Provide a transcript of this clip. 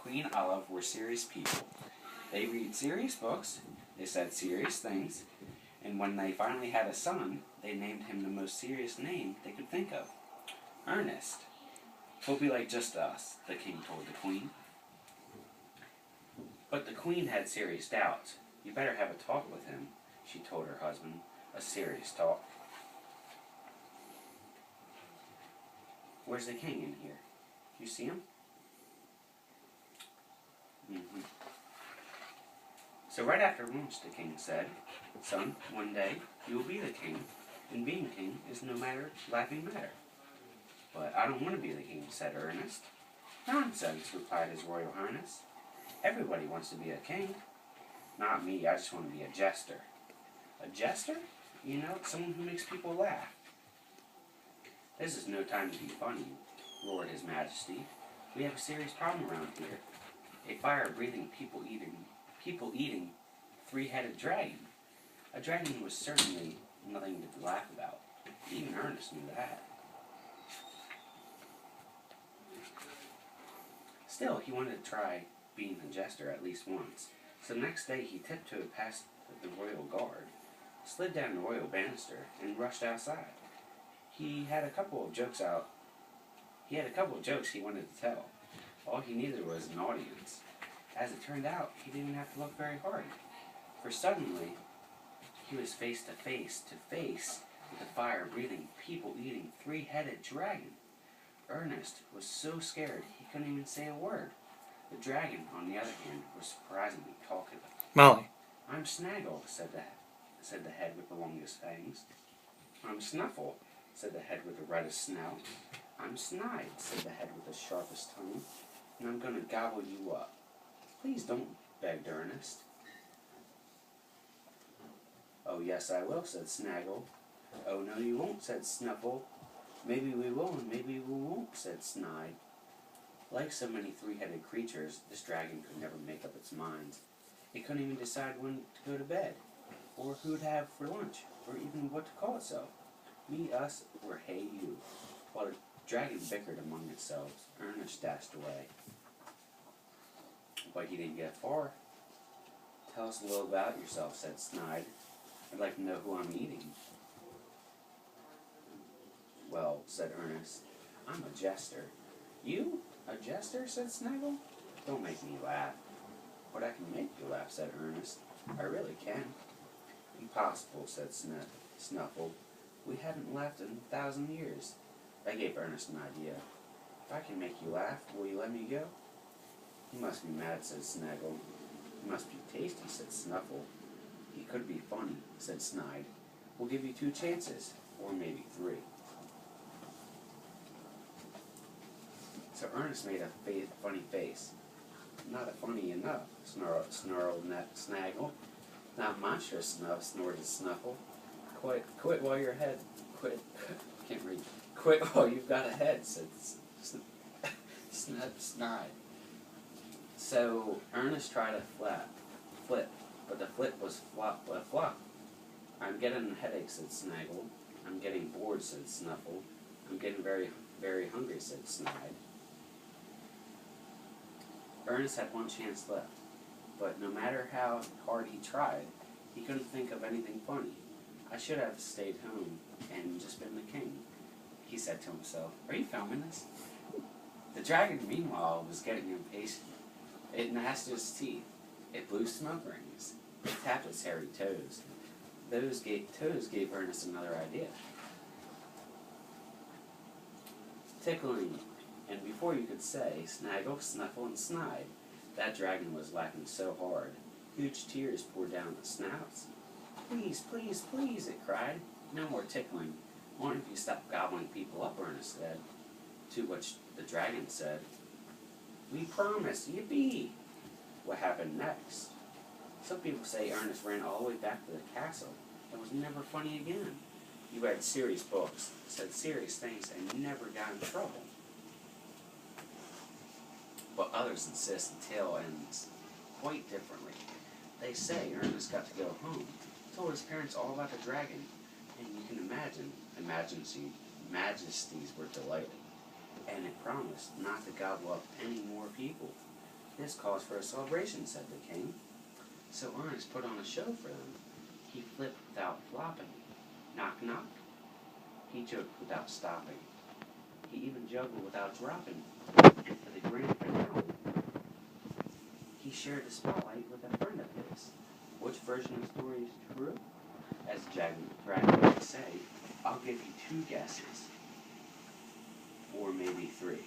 Queen Olive were serious people. They read serious books, they said serious things, and when they finally had a son, they named him the most serious name they could think of. Ernest. He'll be like just us, the king told the queen. But the queen had serious doubts. You better have a talk with him, she told her husband. A serious talk. Where's the king in here? You see him? So right after lunch, the king said, "Son, one day you will be the king, and being king is no laughing matter." "But I don't want to be the king," said Ernest. "Nonsense," replied his royal highness. "Everybody wants to be a king." "Not me, I just want to be a jester." "A jester? You know, someone who makes people laugh." "This is no time to be funny," roared his majesty. "We have a serious problem around here. A fire-breathing, people-eating, three-headed dragon. A dragon was certainly nothing to laugh about. Even Ernest knew that. Still, he wanted to try being a jester at least once. So the next day he tiptoed past the royal guard, slid down the royal banister, and rushed outside. He had a couple of jokes he wanted to tell. All he needed was an audience. As it turned out, he didn't have to look very hard, for suddenly he was face to face with a fire-breathing, people-eating, three-headed dragon. Ernest was so scared he couldn't even say a word. The dragon, on the other hand, was surprisingly talkative. Molly. "I'm Snaggle," said the head with the longest fangs. "I'm Snuffle," said the head with the reddest snout. "I'm Snide," said the head with the sharpest tongue, "and I'm going to gobble you up." "Please don't," begged Ernest. "Oh, yes, I will," said Snaggle. "Oh, no, you won't," said Snuffle. "Maybe we will, and maybe we won't," said Snide. Like so many three-headed creatures, this dragon could never make up its mind. It couldn't even decide when to go to bed, or who to have for lunch, or even what to call itself. Me, us, or hey, you. While the dragon bickered among itself, Ernest dashed away. But he didn't get far. "Tell us a little about yourself," said Snide. "I'd like to know who I'm eating." "Well," said Ernest, "I'm a jester." "You? A jester?" said Snaggle. "Don't make me laugh." "But I can make you laugh," said Ernest. "I really can." "Impossible," said Snuffle. "We haven't laughed in 1,000 years." That gave Ernest an idea. "If I can make you laugh, will you let me go?" "You must be mad," said Snaggle. "You must be tasty," said Snuffle. "He could be funny," said Snide. "We'll give you 2 chances, or maybe 3. So Ernest made a funny face. "Not funny enough," snarled Snaggle. "Not monstrous enough," snorted Snuffle. Quit while you're ahead. Can't read. "Quit while you've got a head," said Snide. So Ernest tried a flip, but the flip was a flop. "I'm getting a headache," said Snaggle. "I'm getting bored," said Snuffle. "I'm getting very, very hungry," said Snide. Ernest had 1 chance left, but no matter how hard he tried, he couldn't think of anything funny. "I should have stayed home and just been the king," he said to himself. Are you filming this? The dragon, meanwhile, was getting impatient. It gnashed its teeth. It blew smoke rings. It tapped its hairy toes. Those toes gave Ernest another idea. Tickling, and before you could say, Snaggle, Snuffle, and Snide, that dragon was laughing so hard, huge tears poured down its snouts. "Please, please, please," it cried. "No more tickling. Only if you stop gobbling people up," Ernest said. To which the dragon said, "We promise, yippee!" What happened next? Some people say Ernest ran all the way back to the castle and was never funny again. He read serious books, said serious things, and never got in trouble. But others insist the tale ends quite differently. They say Ernest got to go home, told his parents all about the dragon, and you can imagine the majesties were delighted, and it promised not to gobble up any more people. This calls for a celebration, said the king. So Ernest put on a show for them. He flipped without flopping. Knock, knock. He joked without stopping. He even juggled without dropping. And for the grand finale, he shared the spotlight with a friend of his. Which version of the story is true? As Dragon might say, I'll give you 2 guesses. Or maybe 3.